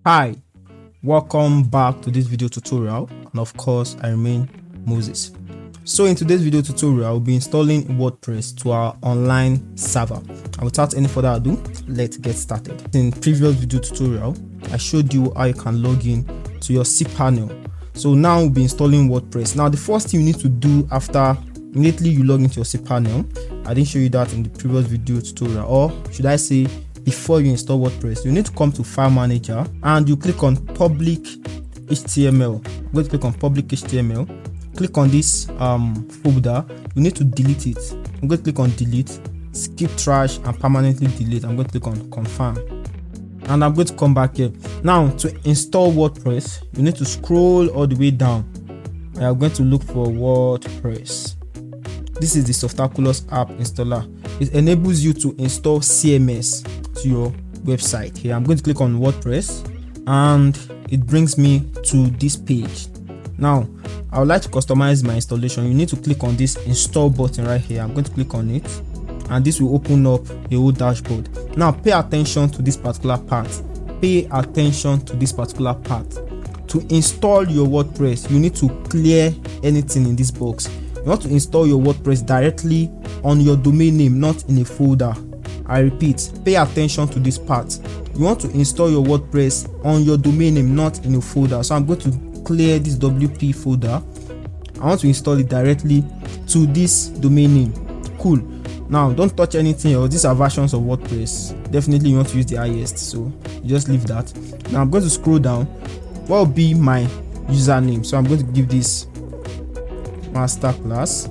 Hi, welcome back to this video tutorial, and of course I remain Moses. So in today's video tutorial, we'll be installing WordPress to our online server, and without any further ado, let's get started. In previous video tutorial, I showed you how you can log in to your cpanel. So now we'll be installing WordPress. Now the first thing you need to do after immediately you log into your cpanel, I didn't show you that in the previous video tutorial, or should I say before you install WordPress, you need to come to File Manager and you click on Public HTML. I'm going to click on Public HTML. Click on this folder. You need to delete it. I'm going to click on Delete, Skip Trash, and Permanently Delete. I'm going to click on Confirm. And I'm going to come back here. Now, to install WordPress, you need to scroll all the way down. I'm going to look for WordPress. This is the Softaculous app installer. It enables you to install CMS to your website. Here I'm going to click on WordPress and it brings me to this page. Now I would like to customize my installation. You need to click on this install button right here. I'm going to click on it and this will open up a whole dashboard. Now pay attention to this particular part. Pay attention to this particular part. To install your WordPress, you need to clear anything in this box. You want to install your WordPress directly on your domain name, not in a folder. I repeat, pay attention to this part. You want to install your WordPress on your domain name, not in a folder. So I'm going to clear this WP folder. I want to install it directly to this domain name. Cool. Now don't touch anything else. These are versions of WordPress. Definitely you want to use the highest, so you just leave that. Now I'm going to scroll down. What will be my username? So I'm going to give this masterclass.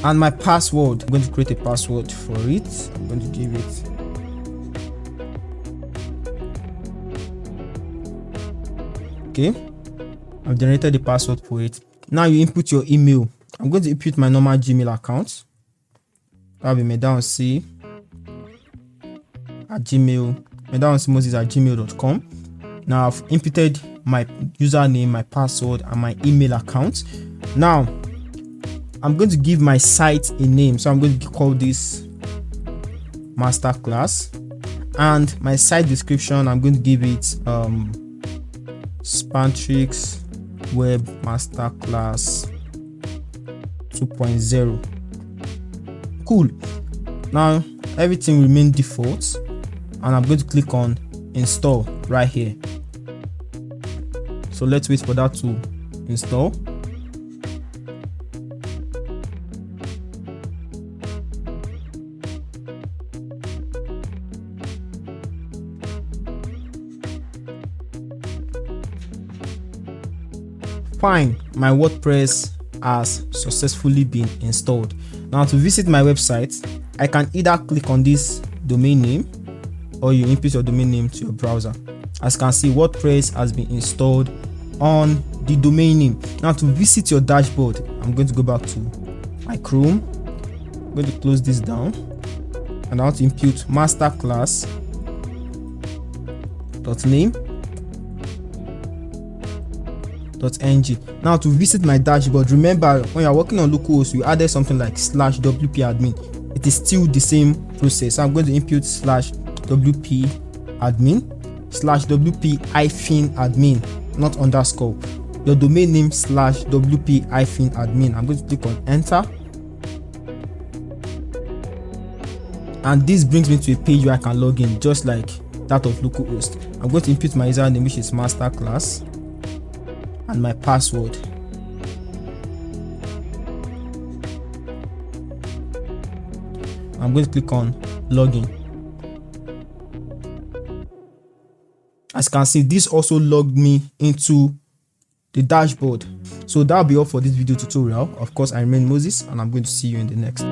And my password, I'm going to create a password for it. I'm going to give it okay. I've generated the password for it. Now you input your email. I'm going to input my normal Gmail account. That'll be medanc@gmail.com. Now I've inputted my username, my password, and my email account. Now I'm going to give my site a name, so I'm going to call this masterclass, and my site description, I'm going to give it Spantrix web masterclass 2.0. Cool. Now everything remains default and I'm going to click on install right here. So let's wait for that to install. Fine, my WordPress has successfully been installed. Now to visit my website, I can either click on this domain name or you input your domain name to your browser. As you can see, WordPress has been installed on the domain name. Now to visit your dashboard, I'm going to go back to my Chrome. I'm going to close this down and I want to input masterclass.name.ng. Now to visit my dashboard, remember when you're working on localhost, you added something like /wp-admin. It is still the same process. So I'm going to input /wp-admin, not underscore. Your domain name /wp-admin. I'm going to click on enter. And this brings me to a page where I can log in, just like that of localhost. I'm going to input my username, which is masterclass, and my password. I'm going to click on login. As you can see, this also logged me into the dashboard. So that'll be all for this video tutorial. Of course, I remain Moses and I'm going to see you in the next.